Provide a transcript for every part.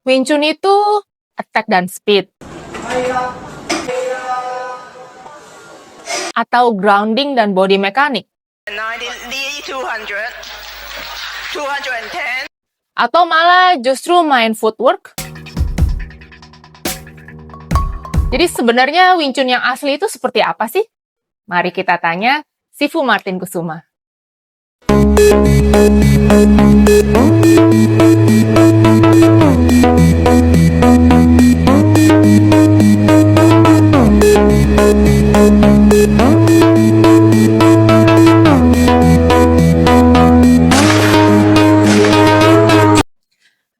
Wing Chun itu attack dan speed, atau grounding dan body mechanic, 90, 200, 210. atau malah justru main footwork. Jadi sebenarnya Wing Chun yang asli itu seperti apa sih? Mari kita tanya Sifu Martin Kusuma.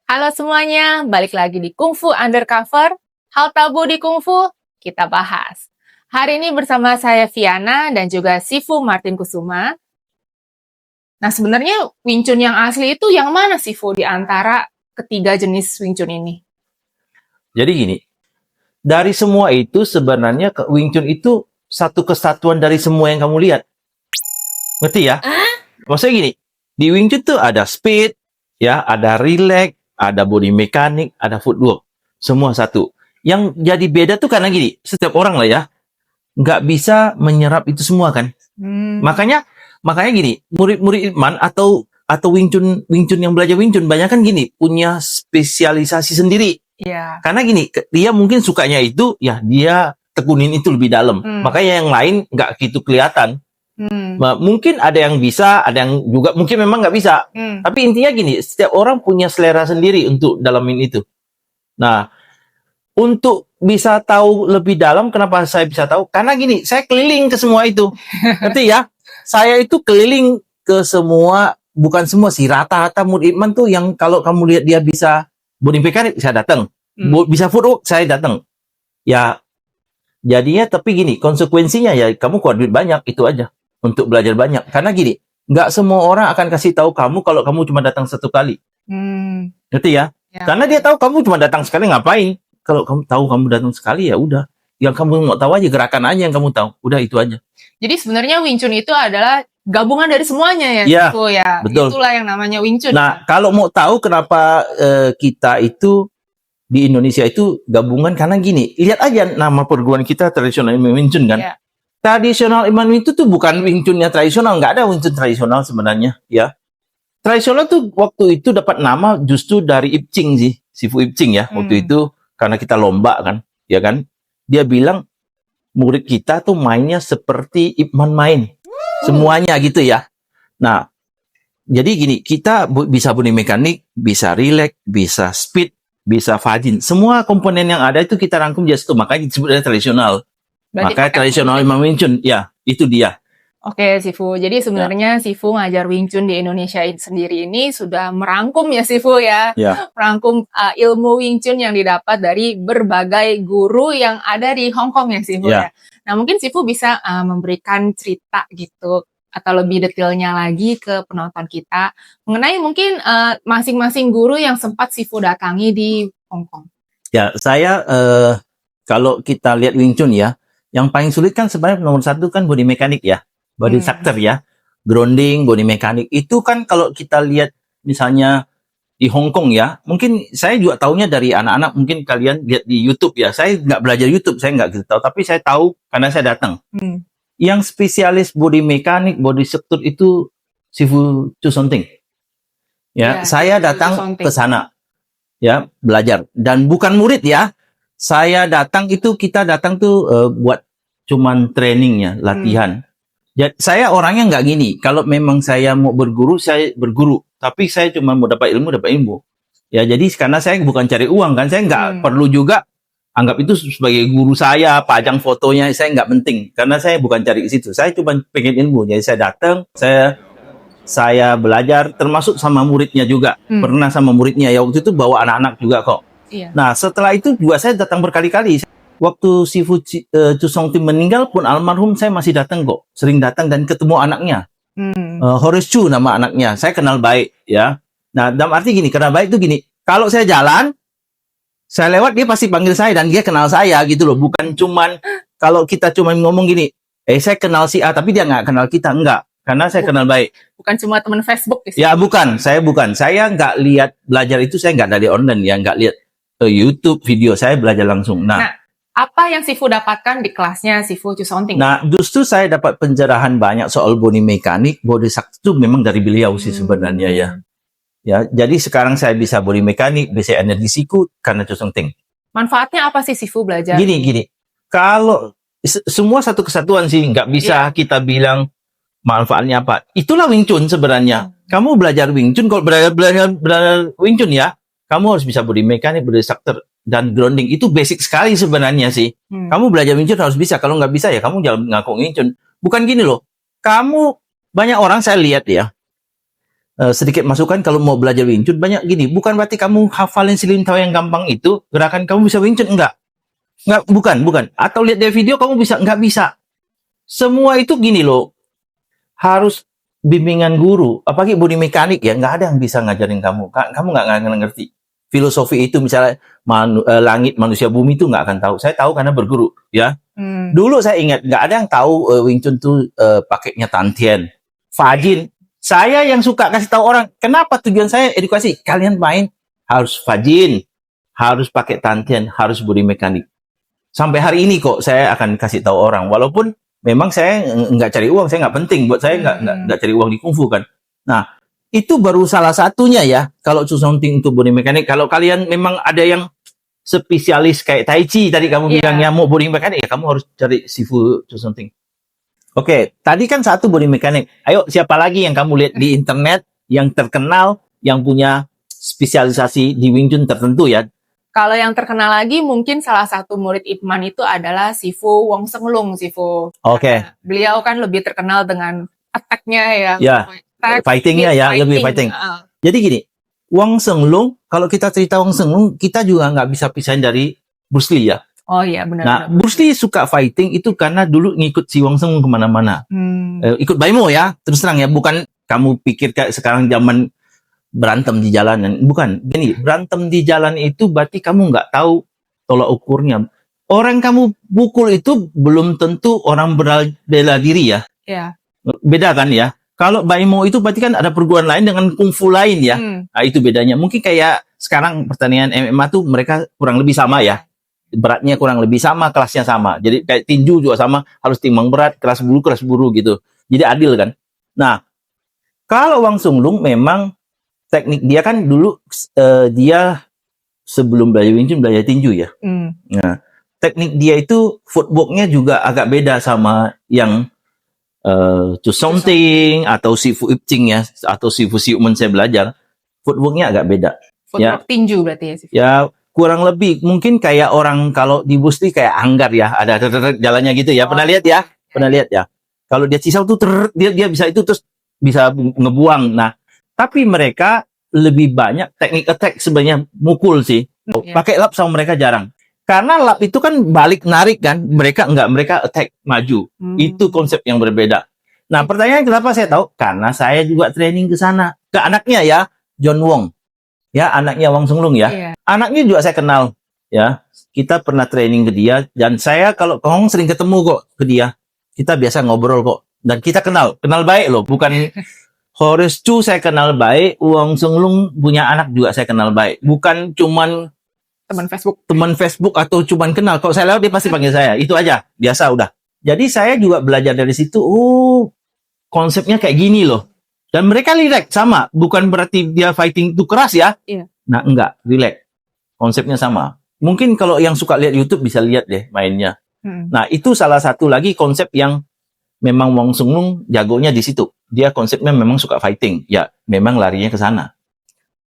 Halo semuanya, balik lagi di Kungfu Undercover. Hal tabu di Kungfu, kita bahas. Hari ini bersama saya Viana dan juga Sifu Martin Kusuma. Nah sebenarnya Wing Chun yang asli itu yang mana Sifu di antara ketiga jenis Wing Chun ini? Jadi gini, dari semua itu sebenarnya Wing Chun itu satu kesatuan dari semua yang kamu lihat. Ngerti ya? Maksudnya gini, di Wing Chun tuh ada speed, ya, ada relax, ada body mechanic, ada footwork. Semua satu. Yang jadi beda tuh karena gini, setiap orang lah ya, nggak bisa menyerap itu semua kan. Makanya gini, murid-murid Ip Man atau Wing Chun yang belajar Wing Chun banyak kan gini, punya spesialisasi sendiri. Iya. Karena gini, dia mungkin sukanya itu, ya dia tekunin itu lebih dalam. Makanya yang lain nggak gitu kelihatan. Mungkin ada yang bisa, ada yang juga mungkin memang nggak bisa. Tapi intinya gini, setiap orang punya selera sendiri untuk dalamin itu. Nah, untuk bisa tahu lebih dalam, kenapa saya bisa tahu? Karena gini, saya keliling ke semua itu. Ngerti ya? Saya itu keliling ke semua, bukan semua sih, rata-rata murid Ip Man tuh yang kalau kamu lihat dia bisa body mechanic, saya datang. Bisa footwork, saya datang. Ya, jadinya tapi gini, konsekuensinya ya kamu keluar duit banyak, itu aja. Untuk belajar banyak. Karena gini, nggak semua orang akan kasih tahu kamu kalau kamu cuma datang satu kali. Ngerti ya? Karena dia tahu kamu cuma datang sekali, ngapain? Kalau kamu tahu kamu datang sekali, ya udah. Yang kamu mau tahu aja, gerakan aja yang kamu tahu. Udah, itu aja. Jadi sebenarnya Wing Chun itu adalah gabungan dari semuanya ya, Iya, Sifu ya. betul. Itulah yang namanya Wing Chun. Nah, kalau mau tahu kenapa kita itu di Indonesia itu gabungan, karena gini, lihat aja nama perguruan kita tradisional Wing Chun kan. Iya. Tradisional Ip Man itu tuh bukan Wing Chun yang tradisional, nggak ada Wing Chun tradisional sebenarnya, ya. Tradisional tuh waktu itu dapat nama justru dari Ip Ching sih, Sifu Ip Ching ya. Waktu itu karena kita lomba kan, ya kan. Dia bilang murid kita tuh mainnya seperti Ip Man main. Semuanya gitu ya. Nah, jadi gini, kita bisa body mekanik, bisa relax, bisa speed, bisa fajin. Semua komponen yang ada itu kita rangkum jadi satu, makanya disebutnya tradisional. Berarti Makanya pakai tradisional footwork. Ip Man Wing Chun, ya, itu dia. Oke, Sifu. Jadi sebenarnya Sifu ngajar Wing Chun di Indonesia sendiri ini sudah merangkum ya, Sifu ya. Ya. Merangkum ilmu Wing Chun yang didapat dari berbagai guru yang ada di Hong Kong ya, Sifu ya. Nah, mungkin Sifu bisa memberikan cerita gitu atau lebih detailnya lagi ke penonton kita mengenai mungkin masing-masing guru yang sempat Sifu datangi di Hong Kong. Ya, saya kalau kita lihat Wing Chun ya, yang paling sulit kan sebenarnya nomor satu kan body mekanik ya. Body structure ya, grounding, body mekanik. Itu kan kalau kita lihat misalnya di Hong Kong ya, mungkin saya juga tahunya dari anak-anak, mungkin kalian lihat di YouTube ya. Saya nggak belajar YouTube, saya nggak gitu tahu, tapi saya tahu karena saya datang. Yang spesialis body mekanik, body structure itu Sifu Chu Sonting. Ya, saya datang ke sana ya, belajar. Dan bukan murid ya. Saya datang itu, kita datang tuh buat cuman trainingnya, latihan. Ya, saya orangnya nggak gini. Kalau memang saya mau berguru, saya berguru. Tapi saya cuma mau dapat ilmu. Ya, jadi karena saya bukan cari uang kan, saya nggak perlu juga anggap itu sebagai guru saya, pajang fotonya, saya nggak penting. Karena saya bukan cari ke situ. Saya cuma pengen ilmu. Jadi saya datang, saya belajar, termasuk sama muridnya juga. Pernah sama muridnya. Ya waktu itu bawa anak-anak juga kok. Iya. Nah, setelah itu juga saya datang berkali-kali. Waktu Sifu Chu Sonting meninggal pun almarhum, saya masih datang kok. Sering datang dan ketemu anaknya. Horace Chu nama anaknya. Saya kenal baik ya. Nah, dalam arti gini, kenal baik itu gini. Kalau saya jalan, saya lewat, dia pasti panggil saya dan dia kenal saya gitu loh. Bukan cuman kalau kita cuma ngomong gini, saya kenal si A tapi dia nggak kenal kita. Enggak. Karena saya kenal baik. Bukan cuma teman Facebook. Ya bukan, saya bukan. Saya nggak lihat belajar itu, saya nggak dari online ya, nggak lihat. YouTube video, saya belajar langsung. Nah, apa yang Sifu dapatkan di kelasnya Sifu Chu Sonting? Nah, justru saya dapat pencerahan banyak soal body mekanik, body structure itu memang dari beliau sih sebenarnya ya. Ya, jadi sekarang saya bisa body mekanik, bisa energi siku karena Chu Sonting. Manfaatnya apa sih Sifu belajar? Gini. Kalau semua satu kesatuan sih, nggak bisa kita bilang manfaatnya apa. Itulah Wing Chun sebenarnya. Kamu belajar Wing Chun, kalau belajar Wing Chun ya, kamu harus bisa body mekanik, body structure, dan grounding. Itu basic sekali sebenarnya sih. Kamu belajar Wing Chun harus bisa. Kalau nggak bisa ya kamu jangan ngaku Wing Chun. Bukan gini loh. Kamu, banyak orang saya lihat ya, sedikit masukan kalau mau belajar Wing Chun, banyak gini. Bukan berarti kamu hafalin Silin Tao yang gampang itu, gerakan kamu bisa Wing Chun. Enggak, bukan. Atau lihat dari video kamu bisa, nggak bisa. Semua itu gini loh. Harus bimbingan guru, apalagi body mekanik ya, nggak ada yang bisa ngajarin kamu. Kamu nggak ngerti. Filosofi itu misalnya langit, manusia, bumi itu nggak akan tahu. Saya tahu karena berguru ya. Dulu saya ingat nggak ada yang tahu Wing Chun tuh pakainya Tantien, Fajin. Saya yang suka kasih tahu orang. Kenapa tujuan saya edukasi? Kalian main harus Fajin, harus pakai Tantien, harus body mekanik. Sampai hari ini kok saya akan kasih tahu orang. Walaupun memang saya nggak cari uang, saya nggak penting buat saya nggak cari uang di kungfu kan. Nah, itu baru salah satunya ya. Kalau Chu Sonting untuk body mekanik, kalau kalian memang ada yang spesialis kayak Tai Chi tadi kamu bilangnya mau body mekanik ya kamu harus cari Sifu Chu Sonting. Oke, tadi kan satu body mekanik. Ayo siapa lagi yang kamu lihat di internet yang terkenal yang punya spesialisasi di Wing Chun tertentu ya? Kalau yang terkenal lagi mungkin salah satu murid Ip Man itu adalah Sifu Wong Seng Lung, Sifu. Oke. Beliau kan lebih terkenal dengan attack-nya ya. Ya, fighting-nya ya, lebih fighting. Jadi gini, Wong Seng Lung, kalau kita cerita Wong Seng Lung, kita juga nggak bisa pisahin dari Bruce Lee ya. Oh iya, benar. Nah, Bruce Lee suka fighting itu karena dulu ngikut si Wong Seng Lung kemana-mana. Ikut Baimo ya, terus terang ya, bukan kamu pikir kayak sekarang zaman berantem di jalanan. Bukan, gini, berantem di jalan itu berarti kamu nggak tahu tolak ukurnya. Orang kamu pukul itu belum tentu orang bela diri ya. Iya. Beda kan ya. Kalau Baimo itu berarti kan ada perguruan lain dengan kungfu lain ya. Nah, itu bedanya. Mungkin kayak sekarang pertandingan MMA tuh mereka kurang lebih sama ya. Beratnya kurang lebih sama, kelasnya sama. Jadi kayak tinju juga sama, harus timbang berat, kelas bulu gitu. Jadi adil kan. Nah, kalau Wong Seng Lung memang teknik dia kan dulu dia sebelum belajar Wing Chun belajar tinju ya. Nah, teknik dia itu footwork-nya juga agak beda sama yang Chu Sonting atau Sifu Ip Ching ya, atau Sifu Siumen saya belajar. Footwork-nya agak beda. Footwork tinju berarti ya, Sifu. Ya, kurang lebih mungkin kayak orang kalau di Bruce Lee kayak anggar ya, ada jalannya gitu ya. Pernah lihat ya? Pernah lihat ya? Kalau dia cisau tuh dia bisa itu terus bisa ngebuang. Nah, tapi mereka lebih banyak teknik attack sebenarnya mukul sih. Pakai lap sama mereka jarang. Karena lap itu kan balik narik kan, mereka attack maju. Itu konsep yang berbeda. Nah, pertanyaan kenapa saya tahu? Karena saya juga training ke sana. Ke anaknya ya, John Wong. Ya, anaknya Wong Seng Lung ya. Anaknya juga saya kenal ya. Kita pernah training ke dia dan saya kalau ke Hong sering ketemu kok ke dia. Kita biasa ngobrol kok dan kita kenal baik loh, bukan Horace Chu saya kenal baik, Wong Seng Lung punya anak juga saya kenal baik. Bukan cuman teman Facebook atau cuman kenal. Kalau saya lewat dia pasti panggil saya. Itu aja, biasa udah. Jadi saya juga belajar dari situ. Oh, konsepnya kayak gini loh. Dan mereka relax sama, bukan berarti dia fighting itu keras ya. Nah, enggak, relax. Konsepnya sama. Mungkin kalau yang suka lihat YouTube bisa lihat deh mainnya. Nah, itu salah satu lagi konsep yang memang Wong Seng Lung jagonya di situ. Dia konsepnya memang suka fighting. Ya, memang larinya ke sana.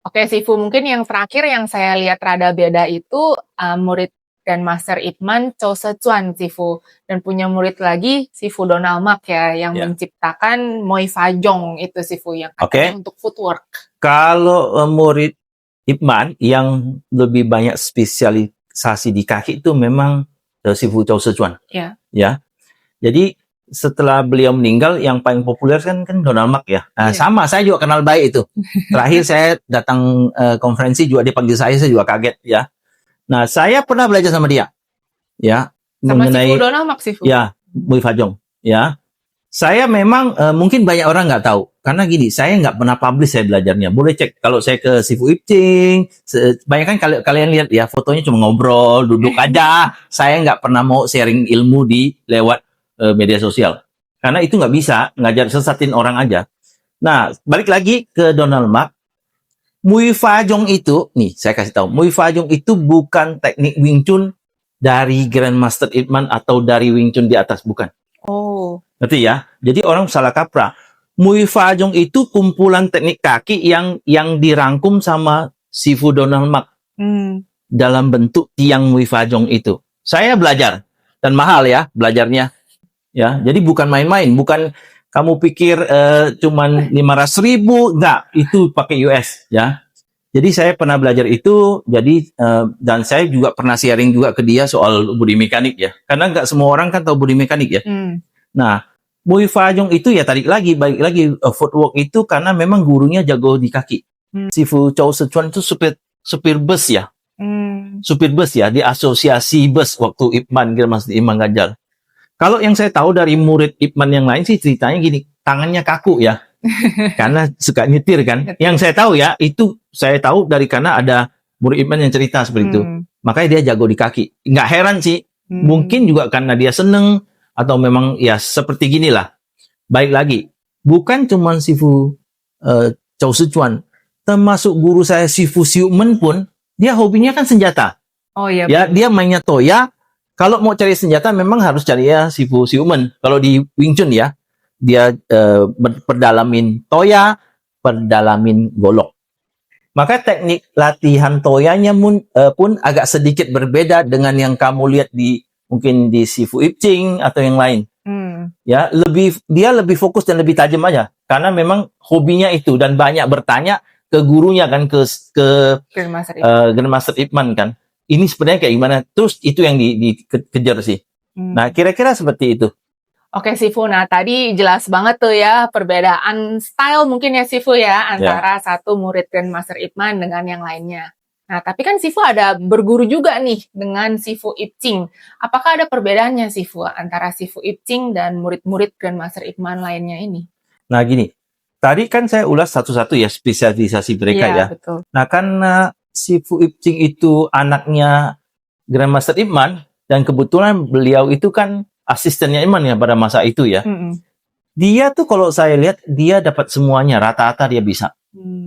Oke, Sifu, mungkin yang terakhir yang saya lihat rada beda itu murid dan Master Ip Man Chow Sechuan, Sifu. Dan punya murid lagi, Sifu Donald Mak ya, yang menciptakan Moi Fa Jong itu, Sifu, yang katanya untuk footwork. Kalau murid Ip Man yang lebih banyak spesialisasi di kaki itu memang Sifu Chow Sechuan. Ya. Jadi setelah beliau meninggal, yang paling populer kan Donald Mak ya. Sama, saya juga kenal baik itu. Terakhir saya datang konferensi juga dia panggil saya juga kaget ya. Nah, saya pernah belajar sama dia. Ya, sama mengenai Sifu Donald Mak, Sifu. Ya, Moi Fa Jong. Ya. Saya memang mungkin banyak orang nggak tahu. karena gini, saya nggak pernah publish saya belajarnya. Boleh cek kalau saya ke Sifu Ipcing, banyak kan kalian lihat ya fotonya cuma ngobrol, duduk aja. Saya nggak pernah mau sharing ilmu di lewat media sosial. Karena itu nggak bisa, ngajar sesatin orang aja. Nah, balik lagi ke Donald Mak. Mui Fa Jong itu, nih saya kasih tahu, Mui Fa Jong itu bukan teknik Wing Chun dari Grandmaster Ip Man atau dari Wing Chun di atas, bukan. Oh. Ngerti ya? Jadi orang salah kaprah. Mui Fa Jong itu kumpulan teknik kaki yang dirangkum sama Sifu Donald Mak dalam bentuk tiang Mui Fa Jong itu. Saya belajar dan mahal ya belajarnya. Ya, jadi bukan main-main, bukan kamu pikir cuman 500.000, enggak, itu pakai US ya. Jadi saya pernah belajar itu, jadi dan saya juga pernah sharing juga ke dia soal body mekanik ya. Karena enggak semua orang kan tahu body mekanik ya. Nah, Mui Fa Jong itu ya balik lagi footwork itu karena memang gurunya jago di kaki. Sifu Chow Sichuan itu supir bus ya. Supir bus ya, di asosiasi bus waktu Ip Man, Mas Imam Ganjal. Kalau yang saya tahu dari murid Ip Man yang lain sih ceritanya gini, tangannya kaku ya. Karena suka nyetir kan. Yang saya tahu ya, itu saya tahu dari karena ada murid Ip Man yang cerita seperti itu. Makanya dia jago di kaki. Nggak heran sih. Mungkin juga karena dia seneng atau memang ya seperti ginilah. Baik lagi, bukan cuma Sifu Chow Sichuan, termasuk guru saya Sifu Siu Men pun dia hobinya kan senjata. Oh iya. Ya, dia mainnya toya. Kalau mau cari senjata memang harus cari ya Sifu Siu Men. Kalau di Wing Chun ya, dia perdalamin toya, perdalamin golok. Maka teknik latihan toyanya pun agak sedikit berbeda dengan yang kamu lihat mungkin di Sifu Ipcing atau yang lain. Ya, dia lebih fokus dan lebih tajam aja karena memang hobinya itu dan banyak bertanya ke gurunya kan, ke Grandmaster Ip Man kan. Ini sebenarnya kayak gimana? Terus itu yang dikejar sih. Nah, kira-kira seperti itu. Oke, Sifu. Nah, tadi jelas banget tuh ya perbedaan style mungkin ya, Sifu ya, antara satu murid Grandmaster Ip Man dengan yang lainnya. Nah, tapi kan Sifu ada berguru juga nih dengan Sifu Ipcing. Apakah ada perbedaannya, Sifu, antara Sifu Ipcing dan murid-murid Grandmaster Ip Man lainnya ini? Nah, gini. Tadi kan saya ulas satu-satu ya spesialisasi mereka ya. Betul. Nah, karena Sifu Ipcing itu anaknya Grandmaster Ip Man dan kebetulan beliau itu kan asistennya Ip Man ya pada masa itu ya. Dia tuh kalau saya lihat dia dapat semuanya, rata-rata dia bisa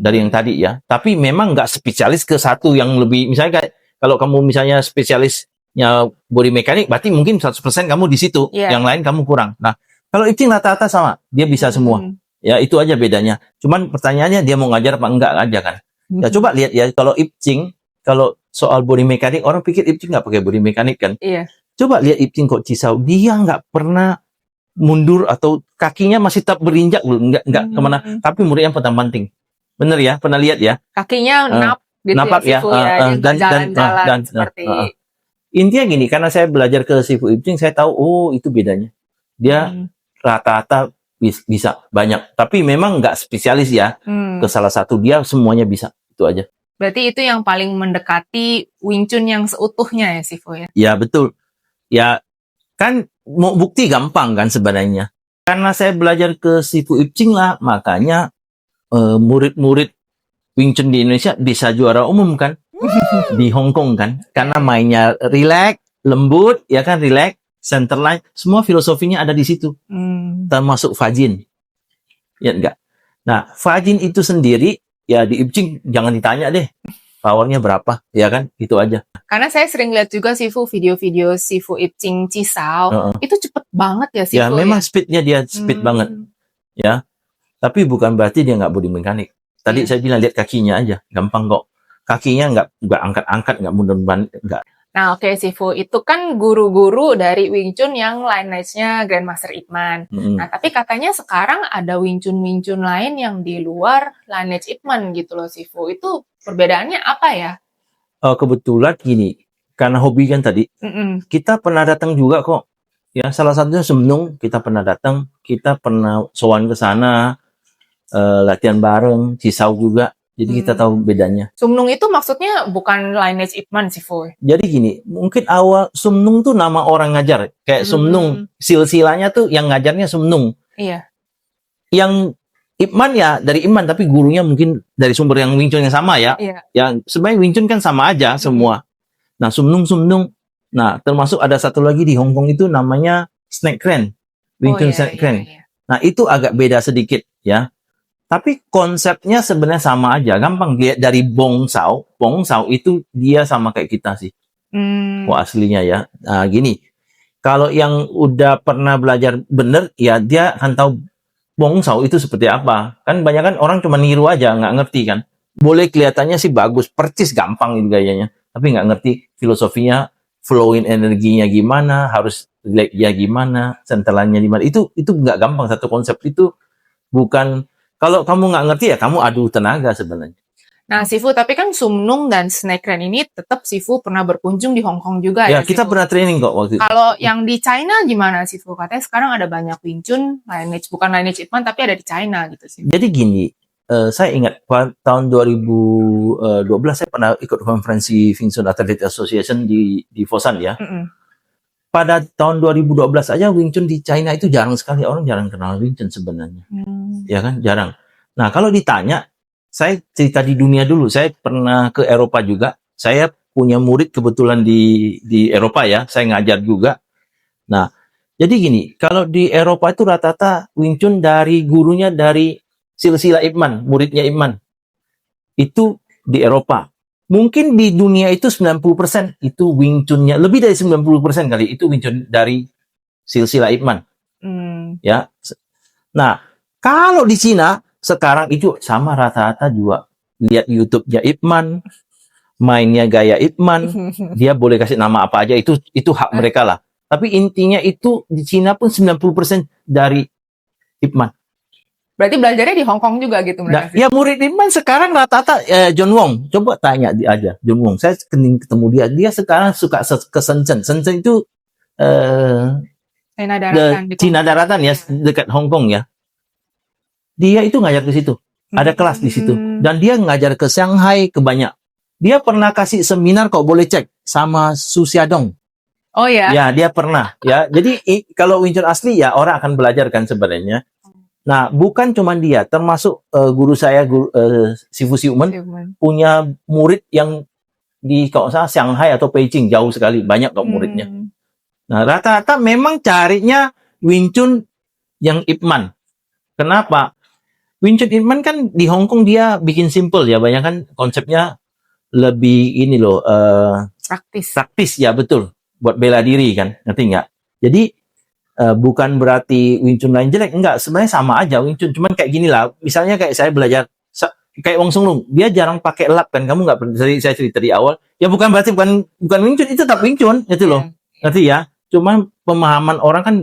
dari yang tadi ya. Tapi memang nggak spesialis ke satu yang lebih, misalnya kayak kalau kamu misalnya spesialisnya body mekanik, berarti mungkin 100% kamu di situ, yang lain kamu kurang. Nah, kalau Ipcing rata-rata sama, dia bisa semua. Ya itu aja bedanya. Cuman pertanyaannya dia mau ngajar apa enggak aja kan. Ya coba lihat ya, kalau Ipcing, kalau soal body mekanik, orang pikir Ipcing nggak pakai body mekanik kan. Iya. Coba lihat Ipcing kok Cisau, dia nggak pernah mundur atau kakinya masih tetap berinjak, nggak kemana. Tapi murid yang penting. Bener ya, pernah lihat ya. Kakinya gitu napak ya, Sifu ya. Dan jalan-jalan seperti. Intinya gini, karena saya belajar ke Sifu Ipcing, saya tahu, oh itu bedanya. Dia rata-rata bisa banyak, tapi memang nggak spesialis ya. Ke salah satu dia semuanya bisa, itu aja. Berarti itu yang paling mendekati Wing Chun yang seutuhnya ya, Sifu ya? Ya betul. Ya kan mau bukti gampang kan sebenarnya. Karena saya belajar ke Sifu Ipcing lah, makanya murid-murid Wing Chun di Indonesia bisa juara umum kan di Hong Kong kan, karena mainnya relax, lembut, ya kan, relax. Centerline, semua filosofinya ada di situ. Termasuk Fajin. Ya enggak? Nah, Fajin itu sendiri, ya di Ipcing jangan ditanya deh. Powernya berapa, ya kan? Itu aja. Karena saya sering lihat juga Sifu video-video Sifu Ipcing Cisau. Itu cepet banget ya Sifu. Ya, memang speednya dia speed banget. Ya. Tapi bukan berarti dia nggak body mekanik. Tadi saya bilang lihat kakinya aja. Gampang kok. Kakinya nggak angkat-angkat, nggak mundur-mundur, nggak. Nah, oke, Sifu, itu kan guru-guru dari Wing Chun yang lineage-nya Grandmaster Ip Man. Nah, tapi katanya sekarang ada Wing Chun lain yang di luar lineage Ip Man gitu loh, Sifu. Itu perbedaannya apa ya? Kebetulan gini, karena hobi kan tadi, kita pernah datang juga kok. Ya, salah satunya Semnung, kita pernah datang, kita pernah sowan ke sana, latihan bareng, Cisau juga. Jadi kita tahu bedanya. Sumnung itu maksudnya bukan lineage Ip Man, Sifu. Jadi gini, mungkin awal Sumnung tuh nama orang ngajar. Kayak Sumnung, silsilanya tuh yang ngajarnya Sumnung. Iya. Yang Ip Man ya dari Ip Man, tapi gurunya mungkin dari sumber yang Wing Chun yang sama ya. Iya. Yang sebenarnya Wing Chun kan sama aja semua. Nah, Sumnung. Nah, termasuk ada satu lagi di Hong Kong itu namanya Snake Clan. Wing Chun Snake Clan. Nah, itu agak beda sedikit ya. Tapi konsepnya sebenarnya sama aja. Gampang dia dari Bong Sao. Bong Sao itu dia sama kayak kita sih. Wah, aslinya ya. Nah, gini. Kalau yang udah pernah belajar bener, ya dia akan tahu Bong Sao itu seperti apa. Kan banyak kan orang cuma niru aja, nggak ngerti kan. Boleh kelihatannya sih bagus, percis gampang itu gayanya. Tapi nggak ngerti filosofinya, flowin energinya gimana, harus leg ya gimana, sentelannya gimana. Itu nggak gampang. Satu konsep itu bukan, kalau kamu nggak ngerti ya kamu adu tenaga sebenarnya. Nah, Sifu, tapi kan Sumnung dan Snake Clan ini tetap Sifu pernah berkunjung di Hong Kong juga Ya, ya, kita Sifu? pernah training kok waktu itu. Kalau yang di China gimana, Sifu? Katanya sekarang ada banyak Wing Chun, lineage, bukan lineage Ip Man, tapi ada di China gitu sih. Jadi gini, saya ingat tahun 2012 saya pernah ikut konferensi Wing Chun Athletic Association di Foshan ya. Pada tahun 2012 aja Wing Chun di China itu jarang sekali, orang jarang kenal Wing Chun sebenarnya. Ya kan, jarang. Nah, kalau ditanya, saya cerita di dunia dulu. Saya pernah ke Eropa juga. Saya punya murid kebetulan di Eropa ya. Saya ngajar juga. Nah, jadi gini, kalau di Eropa itu rata-rata Wing Chun dari gurunya dari silsilah Ip Man, muridnya Ip Man. Itu di Eropa. Mungkin di dunia itu 90% itu Wing Chun-nya, lebih dari 90% kali itu Wing Chun dari silsilah Ip Man. Ya. Nah, kalau di Cina sekarang itu sama rata-rata juga. Lihat YouTube-nya Ip Man, mainnya gaya Ip Man, dia boleh kasih nama apa aja, itu hak mereka lah. Tapi intinya itu di Cina pun 90% dari Ip Man. Berarti belajarnya di Hong Kong juga gitu mereka? Ya murid Ip Man sekarang rata-rata John Wong. Coba tanya dia aja, John Wong. Saya ketemu dia. Dia sekarang suka ke Shenzhen. Shenzhen itu Cina Daratan ya, dekat Hong Kong ya. Dia itu ngajar ke situ. Ada kelas di situ. Dan dia ngajar ke Shanghai, ke banyak. Dia pernah kasih seminar, kok boleh cek, sama Su Xiaodong. Oh ya? Ya, dia pernah. Ya, jadi kalau Wing Chun asli ya orang akan belajar kan sebenarnya. Nah, bukan cuma dia, termasuk guru saya, Sifu Siumen, punya murid yang di kalau salah Shanghai atau Beijing, jauh sekali, banyak kok muridnya. Nah, rata-rata memang carinya Wing Chun yang Ip Man. Kenapa? Wing Chun Ip Man kan di Hong Kong dia bikin simple ya, banyak kan konsepnya lebih ini loh, praktis ya, betul, buat bela diri kan, ngerti nggak? Jadi bukan berarti Wing Chun lain jelek, enggak, sebenarnya sama aja Wing Chun, cuman kayak gini lah, misalnya kayak saya belajar kayak Wong Sung Lung, dia jarang pakai lap kan, kamu nggak pernah, saya cerita di awal, ya bukan berarti bukan Wing Chun, itu tetap Wing Chun, gitu loh, ngerti ya? Cuman pemahaman orang kan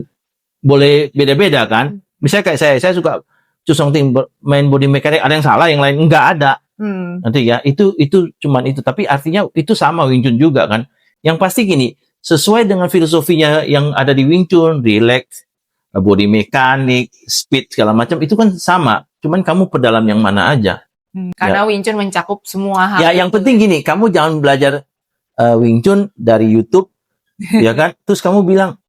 boleh beda-beda kan, misalnya kayak saya suka Chu Song Ting main body mechanic, ada yang salah, yang lain enggak ada. Nanti ya, itu cuman itu, tapi artinya itu sama Wing Chun juga kan. Yang pasti gini, sesuai dengan filosofinya yang ada di Wing Chun, relax, body mechanic, speed segala macam, itu kan sama. Cuman kamu pedalam yang mana aja. Karena ya. Wing Chun mencakup semua hal. Ya, yang penting gini, kamu jangan belajar Wing Chun dari YouTube, ya kan? Terus kamu bilang,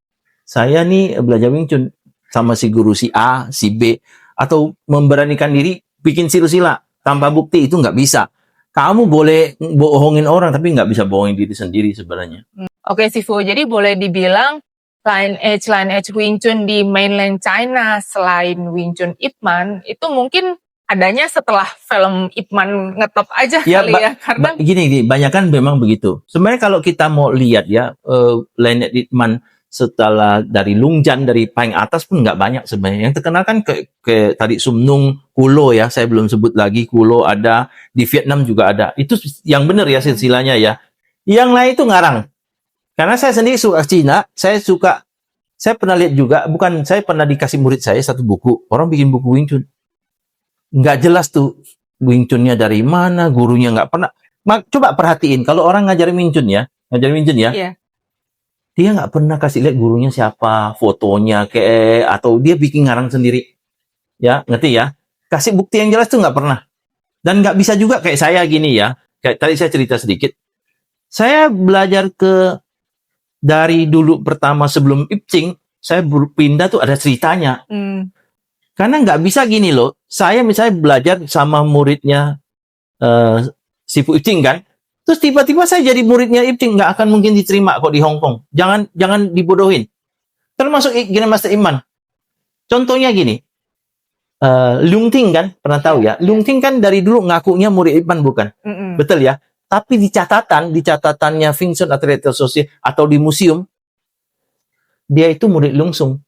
saya nih belajar Wing Chun sama si guru si A, si B, atau memberanikan diri bikin silsilah tanpa bukti, itu nggak bisa. Kamu boleh bohongin orang, tapi nggak bisa bohongin diri sendiri sebenarnya. Oke, Sifu, jadi boleh dibilang lineage Wing Chun di mainland China selain Wing Chun Ip Man itu mungkin adanya setelah film Ip Man ngetop aja ya, kali ya, karena gini, banyak kan memang begitu. Sebenarnya kalau kita mau lihat ya, lineage Ip Man setelah dari Lung Jan, dari paling atas pun nggak banyak sebenarnya. Yang terkenal kan ke tadi Sumnung, Kulo ya, saya belum sebut lagi, Kulo ada, di Vietnam juga ada. Itu yang benar ya silsilahnya ya. Yang lain itu ngarang. Karena saya sendiri suka Cina, saya pernah lihat juga, saya pernah dikasih murid saya satu buku, orang bikin buku Wing Chun. Nggak jelas tuh Wing Chunnya dari mana, gurunya nggak pernah. Coba perhatiin, kalau orang ngajarin Wing Chun ya, yeah. Dia nggak pernah kasih lihat gurunya siapa, fotonya atau dia bikin ngarang sendiri. Ya, ngerti ya? Kasih bukti yang jelas tuh nggak pernah. Dan nggak bisa juga kayak saya gini ya. Kayak tadi saya cerita sedikit. Saya belajar dari dulu pertama sebelum Ip Ching, saya pindah tuh ada ceritanya. Karena nggak bisa gini loh. Saya misalnya belajar sama muridnya Sifu Ipting kan. Terus tiba-tiba saya jadi muridnya Ipting, nggak akan mungkin diterima kok di Hong Kong. Jangan dibodohin. Termasuk Grandmaster Ip Man. Contohnya gini. Leung Ting kan, pernah tahu ya? Leung Ting kan dari dulu ngakunya murid Ip Man bukan? Betul ya? Tapi di catatannya Wing Chun Athletic Association atau di museum, dia itu murid Leung Sung.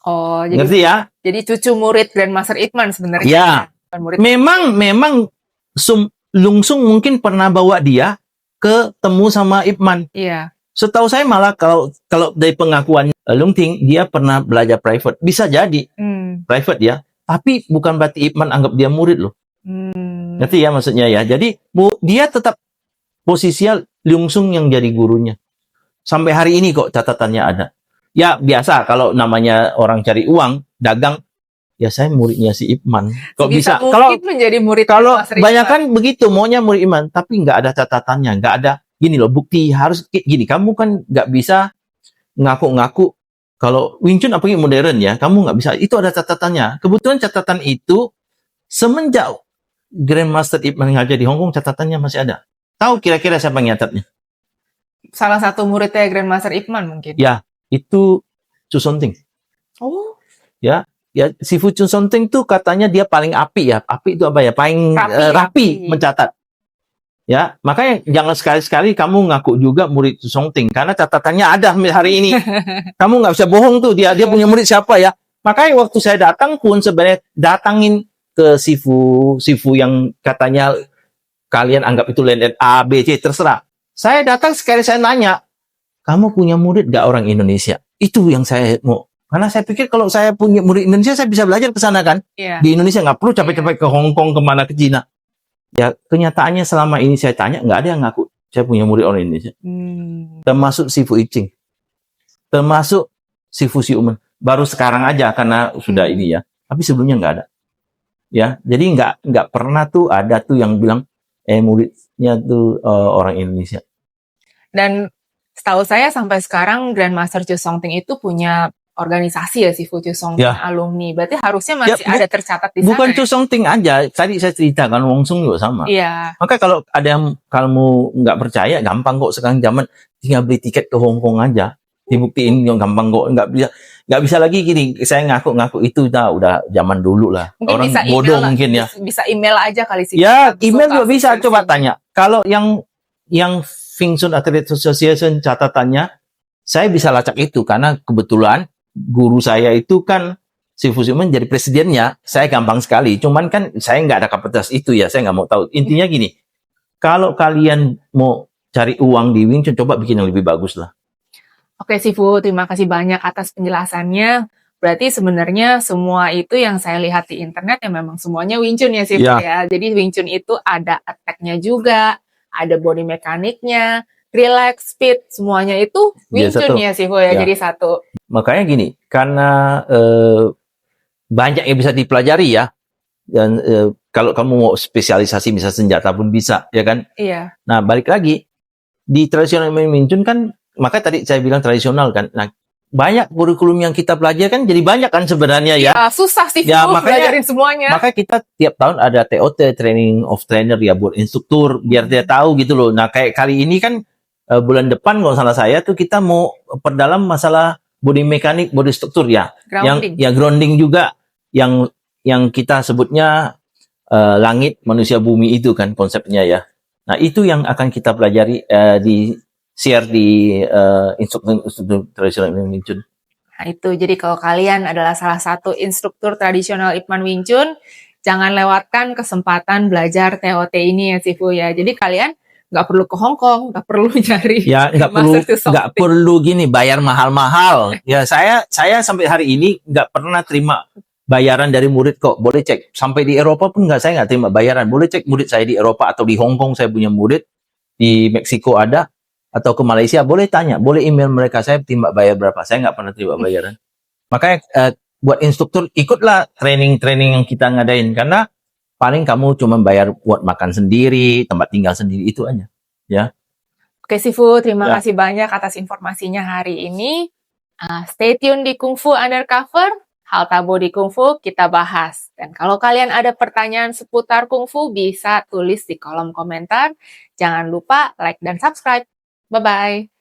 Oh, Ngerti ya? jadi cucu murid Grandmaster Ip Man sebenarnya. Ya. Bukan murid. Memang Leung Sung mungkin pernah bawa dia ketemu sama Ip Man. Iya. Setahu saya malah kalau dari pengakuan Leung Ting, dia pernah belajar private. Bisa jadi private ya. Tapi bukan berarti Ip Man anggap dia murid loh. Ngerti ya maksudnya ya? Jadi dia tetap posisinya Leung Sung yang jadi gurunya. Sampai hari ini kok catatannya ada. Ya biasa kalau namanya orang cari uang, dagang, ya saya muridnya si Ip Man. Kok bisa? Kalau menjadi murid banyak kan begitu, maunya murid Ip Man, tapi nggak ada catatannya, nggak ada gini loh, bukti harus gini. Kamu kan nggak bisa ngaku-ngaku kalau Wing Chun apalagi modern ya, kamu nggak bisa. Itu ada catatannya. Kebetulan catatan itu semenjak Grandmaster Ip Man ngajar di Hong Kong, catatannya masih ada. Tahu kira-kira siapa yang nyatatnya? Salah satu muridnya Grandmaster Ip Man mungkin. Ya, itu Chu Son Ting. Oh. Ya, Sifu Chu Son Ting tuh katanya dia paling api ya. Api itu apa ya? Paling rapi mencatat. Ya, makanya jangan sekali-sekali kamu ngaku juga murid Chu Son Ting karena catatannya ada hari ini. Kamu nggak bisa bohong tuh dia punya murid siapa ya. Makanya waktu saya datang pun sebenarnya datangin ke Sifu yang katanya kalian anggap itu landed A, B, C, terserah. Saya datang sekali saya nanya, kamu punya murid gak orang Indonesia? Itu yang saya mau. Karena saya pikir kalau saya punya murid Indonesia, saya bisa belajar ke sana kan? Yeah. Di Indonesia nggak perlu capek-capek ke Hong Kong, kemana, ke Cina. Ya, kenyataannya selama ini saya tanya, nggak ada yang ngaku saya punya murid orang Indonesia. Termasuk Sifu Ipting. Termasuk Sifu Si Umen. Baru sekarang aja karena sudah ini ya. Tapi sebelumnya nggak ada. Ya, jadi nggak pernah tuh ada tuh yang bilang muridnya tuh orang Indonesia. Dan setahu saya sampai sekarang Grandmaster Chu Song Ting itu punya organisasi ya, Sifu Chu Song Ting alumni. Berarti harusnya masih ada tercatat di sana. Bukan Chu Song Ting aja. Tadi saya ceritakan Wong Sung juga sama. Iya. Maka kalau ada yang kamu nggak percaya, gampang kok sekarang zaman tinggal beli tiket ke Hong Kong aja. Dibuktiin yang gampang kok, nggak bisa lagi gini. Saya ngaku itu udah zaman dulu lah. Mungkin orang bisa bodoh mungkin ya. Bisa email aja kali sih. Ya, email juga bisa. Coba tanya. Kalau yang Wing Chun Athletic Association catatannya, saya bisa lacak itu karena kebetulan guru saya itu kan Sifu Simen jadi presidennya. Saya gampang sekali. Cuman kan saya nggak ada kapasitas itu ya. Saya nggak mau tahu. Intinya gini, kalau kalian mau cari uang di Wing Chun, coba bikin yang lebih bagus lah. Oke Sifu, terima kasih banyak atas penjelasannya. Berarti sebenarnya semua itu yang saya lihat di internet ya memang semuanya Wing Chun ya Sifu ya. Jadi Wing Chun itu ada attack-nya juga, ada body mekaniknya, relax, speed, semuanya itu Wing Chun ya Sifu ya, jadi satu. Makanya gini, karena banyak yang bisa dipelajari ya. Dan kalau kamu mau spesialisasi bisa senjata pun bisa, ya kan? Iya. Nah, balik lagi di tradisional Wing Chun kan, makanya tadi saya bilang tradisional kan. Nah, banyak kurikulum yang kita pelajari kan jadi banyak kan sebenarnya ya. Susah sih belajarin semuanya. Makanya kita tiap tahun ada TOT, training of trainer ya buat instruktur biar dia tahu gitu loh. Nah, kayak kali ini kan bulan depan kalau salah saya tuh kita mau perdalam masalah body mekanik, body struktur ya. Grounding. Yang grounding juga yang kita sebutnya langit manusia bumi itu kan konsepnya ya. Nah, itu yang akan kita pelajari di share di instruktur tradisional Wing Chun. Nah itu, jadi kalau kalian adalah salah satu instruktur tradisional Ip Man Wing Chun, jangan lewatkan kesempatan belajar TOT ini ya Sifu ya. Jadi kalian nggak perlu ke Hong Kong, nggak perlu nyari. Ya nggak perlu gini bayar mahal-mahal. Ya saya sampai hari ini nggak pernah terima bayaran dari murid kok. Boleh cek sampai di Eropa pun saya nggak terima bayaran. Boleh cek murid saya di Eropa atau di Hong Kong saya punya murid, di Meksiko ada. Atau ke Malaysia, boleh tanya, boleh email mereka, saya terima bayar berapa, saya nggak pernah terima bayaran. Makanya buat instruktur, ikutlah training-training yang kita ngadain, karena paling kamu cuma bayar buat makan sendiri, tempat tinggal sendiri, itu aja. Ya. Oke Sifu, terima kasih banyak atas informasinya hari ini. Stay tune di Kung Fu Undercover, hal tabu di kungfu kita bahas. Dan kalau kalian ada pertanyaan seputar kungfu bisa tulis di kolom komentar. Jangan lupa like dan subscribe. Bye-bye.